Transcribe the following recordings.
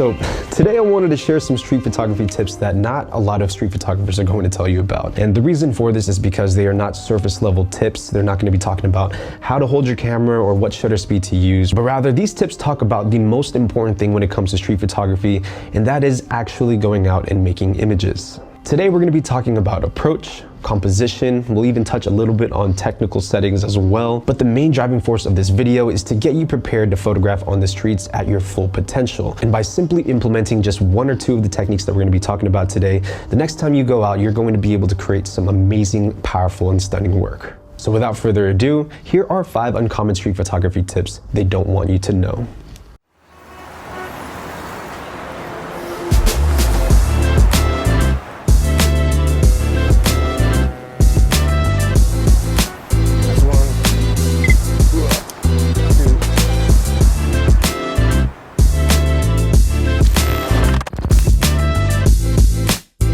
So today I wanted to share some street photography tips that not a lot of street photographers are going to tell you about. And the reason for this is because they are not surface level tips. They're not going to be talking about how to hold your camera or what shutter speed to use, but rather these tips talk about the most important thing when it comes to street photography, and that is actually going out and making images. Today we're going to be talking about approach, composition. We'll even touch a little bit on technical settings as well. But the main driving force of this video is to get you prepared to photograph on the streets at your full potential. And by simply implementing just one or two of the techniques that we're going to be talking about today, the next time you go out, you're going to be able to create some amazing, powerful, and stunning work. So without further ado, here are 5 uncommon street photography tips they don't want you to know.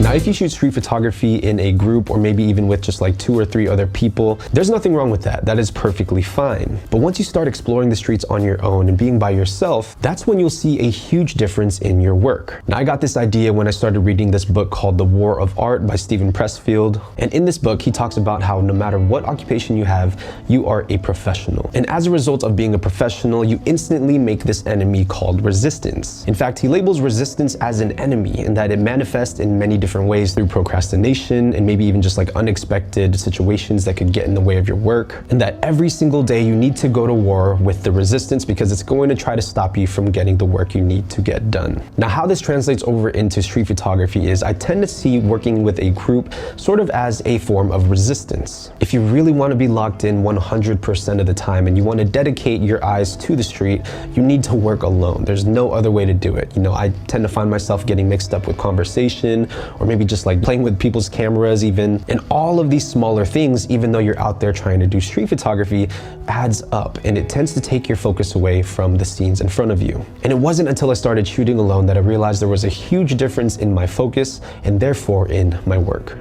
Now, if you shoot street photography in a group or maybe even with just like 2 or 3 other people, there's nothing wrong with that. That is perfectly fine. But once you start exploring the streets on your own and being by yourself, that's when you'll see a huge difference in your work. Now, I got this idea when I started reading this book called The War of Art by Steven Pressfield. And in this book, he talks about how no matter what occupation you have, you are a professional. And as a result of being a professional, you instantly make this enemy called resistance. In fact, he labels resistance as an enemy and that it manifests in many different ways through procrastination and maybe even just like unexpected situations that could get in the way of your work, and that every single day you need to go to war with the resistance because it's going to try to stop you from getting the work you need to get done. Now, how this translates over into street photography is I tend to see working with a group sort of as a form of resistance. If you really want to be locked in 100% of the time and you want to dedicate your eyes to the street, you need to work alone. There's no other way to do it. You know, I tend to find myself getting mixed up with conversation or maybe just like playing with people's cameras even. And all of these smaller things, even though you're out there trying to do street photography, adds up and it tends to take your focus away from the scenes in front of you. And it wasn't until I started shooting alone that I realized there was a huge difference in my focus and therefore in my work.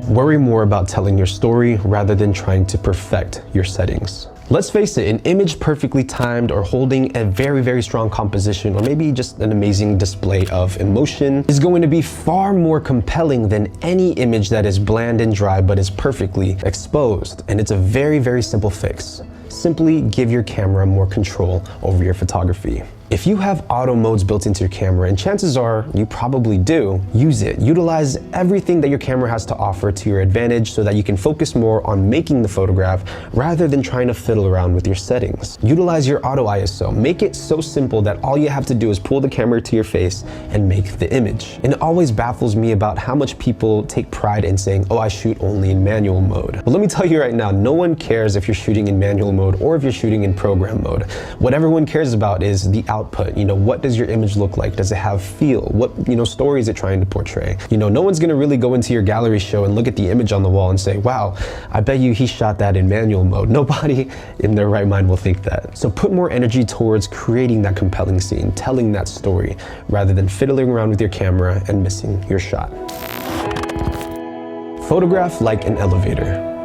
Worry more about telling your story rather than trying to perfect your settings. Let's face it, an image perfectly timed or holding a very, very strong composition or maybe just an amazing display of emotion is going to be far more compelling than any image that is bland and dry but is perfectly exposed. And it's a very, very simple fix. Simply give your camera more control over your photography. If you have auto modes built into your camera, and chances are you probably do, use it. Utilize everything that your camera has to offer to your advantage so that you can focus more on making the photograph rather than trying to fiddle around with your settings. Utilize your auto ISO. Make it so simple that all you have to do is pull the camera to your face and make the image. And it always baffles me about how much people take pride in saying, oh, I shoot only in manual mode. But let me tell you right now, no one cares if you're shooting in manual mode or if you're shooting in program mode. What everyone cares about is the output. You know, what does your image look like? Does it have feel? What, story is it trying to portray? No one's gonna really go into your gallery show and look at the image on the wall and say, wow, I bet you he shot that in manual mode. Nobody in their right mind will think that. So put more energy towards creating that compelling scene, telling that story, rather than fiddling around with your camera and missing your shot. Photograph like an elevator.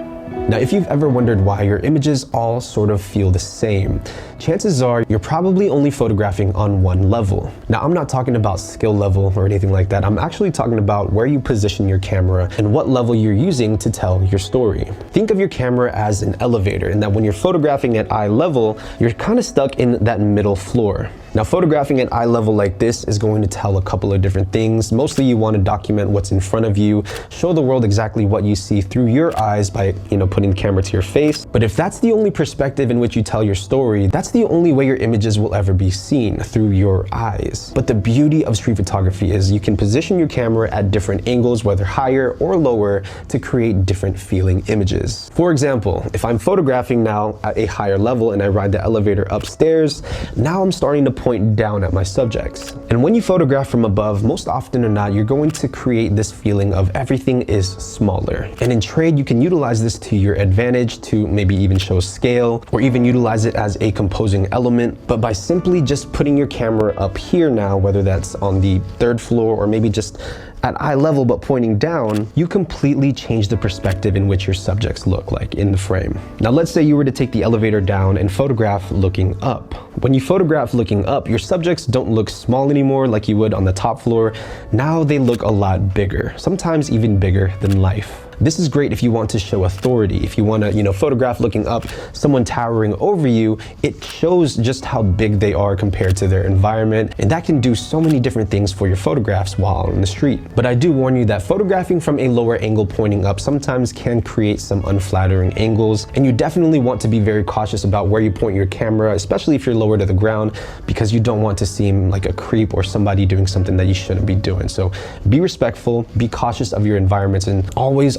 Now, if you've ever wondered why your images all sort of feel the same, chances are you're probably only photographing on one level. Now, I'm not talking about skill level or anything like that. I'm actually talking about where you position your camera and what level you're using to tell your story. Think of your camera as an elevator, and that when you're photographing at eye level, you're kind of stuck in that middle floor. Now, photographing at eye level like this is going to tell a couple of different things. Mostly you want to document what's in front of you, show the world exactly what you see through your eyes by, putting the camera to your face. But if that's the only perspective in which you tell your story, that's the only way your images will ever be seen, through your eyes. But the beauty of street photography is you can position your camera at different angles, whether higher or lower, to create different feeling images. For example, if I'm photographing now at a higher level and I ride the elevator upstairs, now I'm starting to point down at my subjects. And when you photograph from above, most often or not, you're going to create this feeling of everything is smaller. And in trade, you can utilize this to your advantage to maybe even show scale or even utilize it as a composing element. But by simply just putting your camera up here now, whether that's on the 3rd floor or maybe just at eye level but pointing down, you completely change the perspective in which your subjects look like in the frame. Now let's say you were to take the elevator down and photograph looking up. When you photograph looking up, your subjects don't look small anymore like you would on the top floor. Now they look a lot bigger, sometimes even bigger than life. This is great if you want to show authority. If you want to, photograph looking up, someone towering over you, it shows just how big they are compared to their environment. And that can do so many different things for your photographs while on the street. But I do warn you that photographing from a lower angle pointing up sometimes can create some unflattering angles. And you definitely want to be very cautious about where you point your camera, especially if you're lower to the ground, because you don't want to seem like a creep or somebody doing something that you shouldn't be doing. So be respectful, be cautious of your environments, and always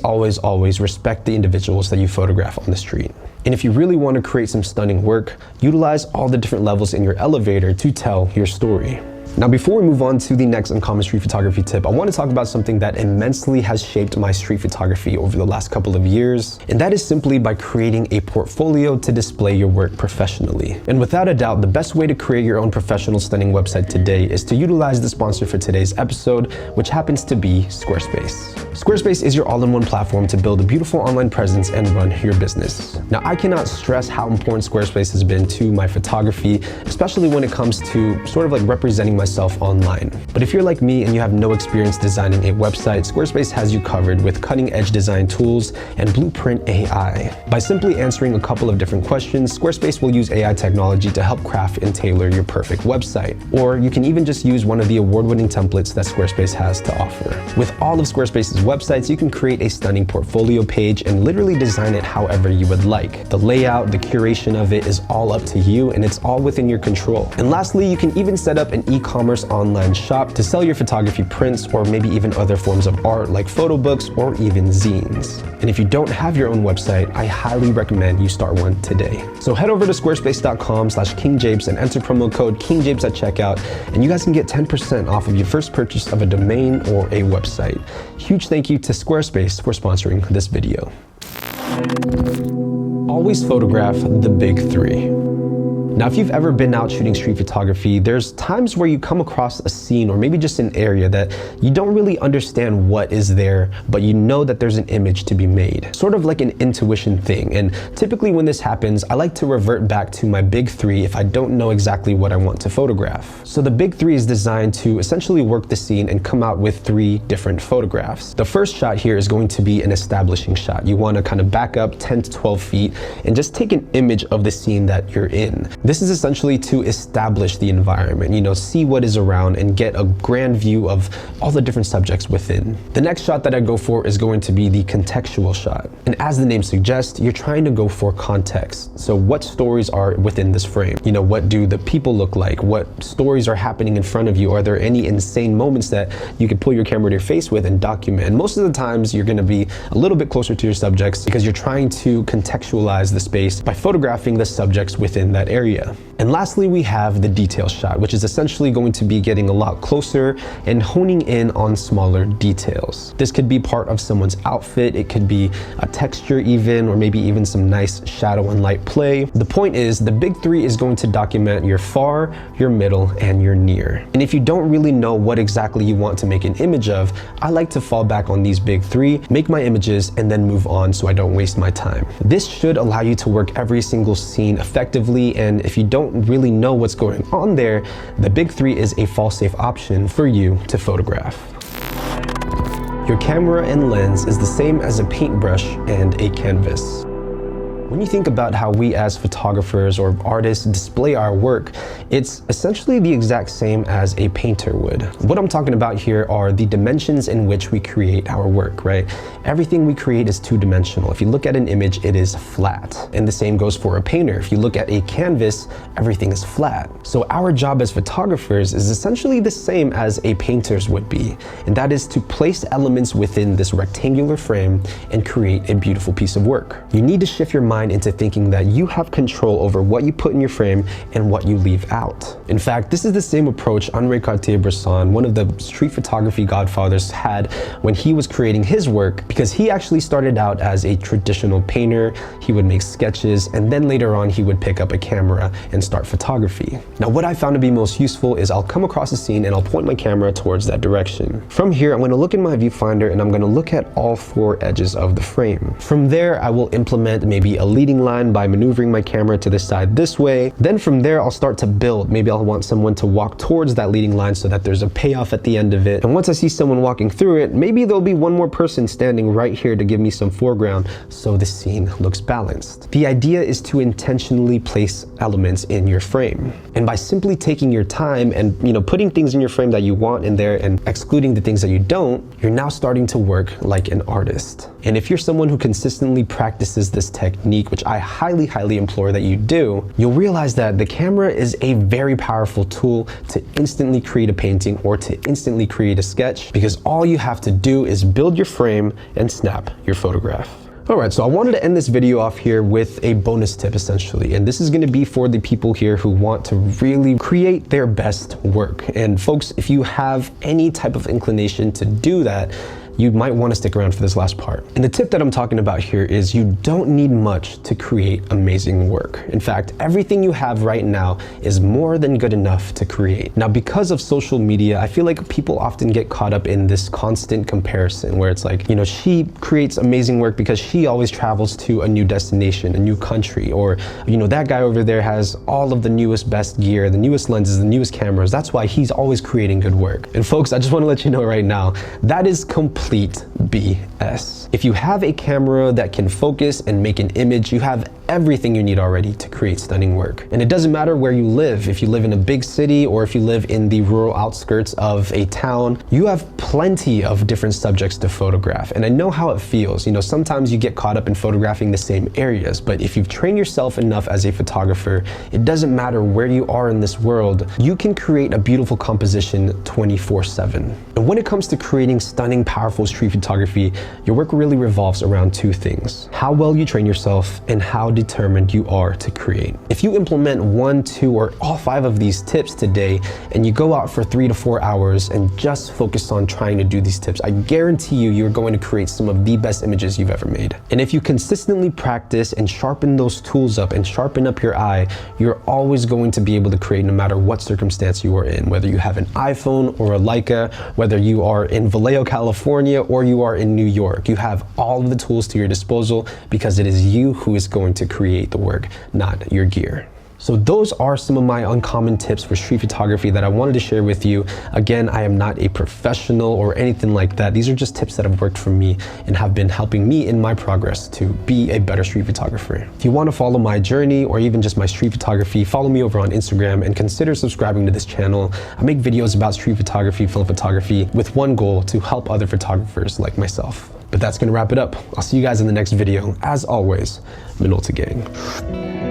respect the individuals that you photograph on the street. And if you really want to create some stunning work, utilize all the different levels in your elevator to tell your story. Now, before we move on to the next uncommon street photography tip, I want to talk about something that immensely has shaped my street photography over the last couple of years, and that is simply by creating a portfolio to display your work professionally. And without a doubt, the best way to create your own professional stunning website today is to utilize the sponsor for today's episode, which happens to be Squarespace. Squarespace is your all-in-one platform to build a beautiful online presence and run your business. Now, I cannot stress how important Squarespace has been to my photography, especially when it comes to sort of like representing myself online. But if you're like me and you have no experience designing a website, Squarespace has you covered with cutting-edge design tools and Blueprint AI. By simply answering a couple of different questions, Squarespace will use AI technology to help craft and tailor your perfect website. Or you can even just use one of the award-winning templates that Squarespace has to offer. With all of Squarespace's websites, you can create a stunning portfolio page and literally design it however you would like. The layout, the curation of it is all up to you, and it's all within your control. And lastly, you can even set up an e-commerce online shop to sell your photography prints or maybe even other forms of art like photo books or even zines. And if you don't have your own website, I highly recommend you start one today. So head over to squarespace.com/KingJapes and enter promo code KingJapes at checkout, and you guys can get 10% off of your first purchase of a domain or a website. Huge thank you to Squarespace for sponsoring this video. Always photograph the big three. Now, if you've ever been out shooting street photography, there's times where you come across a scene or maybe just an area that you don't really understand what is there, but you know that there's an image to be made. Sort of like an intuition thing. And typically when this happens, I like to revert back to my big three if I don't know exactly what I want to photograph. So the big three is designed to essentially work the scene and come out with 3 different photographs. The first shot here is going to be an establishing shot. You want to kind of back up 10 to 12 feet and just take an image of the scene that you're in. This is essentially to establish the environment, see what is around and get a grand view of all the different subjects within. The next shot that I go for is going to be the contextual shot. And as the name suggests, you're trying to go for context. So what stories are within this frame? What do the people look like? What stories are happening in front of you? Are there any insane moments that you can pull your camera to your face with and document? And most of the times you're going to be a little bit closer to your subjects because you're trying to contextualize the space by photographing the subjects within that area. And lastly, we have the detail shot, which is essentially going to be getting a lot closer and honing in on smaller details. This could be part of someone's outfit, it could be a texture even, or maybe even some nice shadow and light play. The point is, the big three is going to document your far, your middle, and your near. And if you don't really know what exactly you want to make an image of, I like to fall back on these big three, make my images, and then move on so I don't waste my time. This should allow you to work every single scene effectively, and if you don't really know what's going on there, the big three is a fall-safe option for you to photograph. Your camera and lens is the same as a paintbrush and a canvas. When you think about how we as photographers or artists display our work, it's essentially the exact same as a painter would. What I'm talking about here are the dimensions in which we create our work, right? Everything we create is two-dimensional. If you look at an image, it is flat. And the same goes for a painter. If you look at a canvas, everything is flat. So our job as photographers is essentially the same as a painter's would be. And that is to place elements within this rectangular frame and create a beautiful piece of work. You need to shift your mind into thinking that you have control over what you put in your frame and what you leave out. In fact, this is the same approach Henri Cartier-Bresson, one of the street photography godfathers, had when he was creating his work, because he actually started out as a traditional painter. He would make sketches, and then later on he would pick up a camera and start photography. Now, what I found to be most useful is I'll come across a scene and I'll point my camera towards that direction. From here, I'm going to look in my viewfinder and I'm going to look at all 4 edges of the frame. From there, I will implement maybe a leading line by maneuvering my camera to the side this way. Then from there, I'll start to build. Maybe I'll want someone to walk towards that leading line so that there's a payoff at the end of it. And once I see someone walking through it, maybe there'll be one more person standing right here to give me some foreground so the scene looks balanced. The idea is to intentionally place elements in your frame. And by simply taking your time and putting things in your frame that you want in there and excluding the things that you don't, you're now starting to work like an artist. And if you're someone who consistently practices this technique, which I highly, highly implore that you do, you'll realize that the camera is a very powerful tool to instantly create a painting or to instantly create a sketch, because all you have to do is build your frame and snap your photograph. Alright, so I wanted to end this video off here with a bonus tip essentially, and this is going to be for the people here who want to really create their best work. And folks, if you have any type of inclination to do that, you might want to stick around for this last part. And the tip that I'm talking about here is you don't need much to create amazing work. In fact, everything you have right now is more than good enough to create. Now, because of social media, I feel like people often get caught up in this constant comparison where it's like, she creates amazing work because she always travels to a new destination, a new country, or, that guy over there has all of the newest, best gear, the newest lenses, the newest cameras. That's why he's always creating good work. And folks, I just want to let you know right now, that is complete BS. If you have a camera that can focus and make an image, you have everything you need already to create stunning work. And it doesn't matter where you live. If you live in a big city or if you live in the rural outskirts of a town, you have plenty of different subjects to photograph. And I know how it feels. Sometimes you get caught up in photographing the same areas, but if you've trained yourself enough as a photographer, it doesn't matter where you are in this world, you can create a beautiful composition 24/7. And when it comes to creating stunning, powerful street photography, your work really revolves around two things: how well you train yourself and how determined you are to create. If you implement 1, 2, or all 5 of these tips today, and you go out for 3 to 4 hours and just focus on trying to do these tips, I guarantee you're going to create some of the best images you've ever made. And if you consistently practice and sharpen those tools up and sharpen up your eye, you're always going to be able to create no matter what circumstance you are in, whether you have an iPhone or a Leica, whether you are in Vallejo, California, or you are in New York. You have all of the tools to your disposal because it is you who is going to create the work, not your gear. So those are some of my uncommon tips for street photography that I wanted to share with you. Again, I am not a professional or anything like that. These are just tips that have worked for me and have been helping me in my progress to be a better street photographer. If you want to follow my journey or even just my street photography, follow me over on Instagram and consider subscribing to this channel. I make videos about street photography, film photography with one goal: to help other photographers like myself. But that's going to wrap it up. I'll see you guys in the next video. As always, Minolta Gang.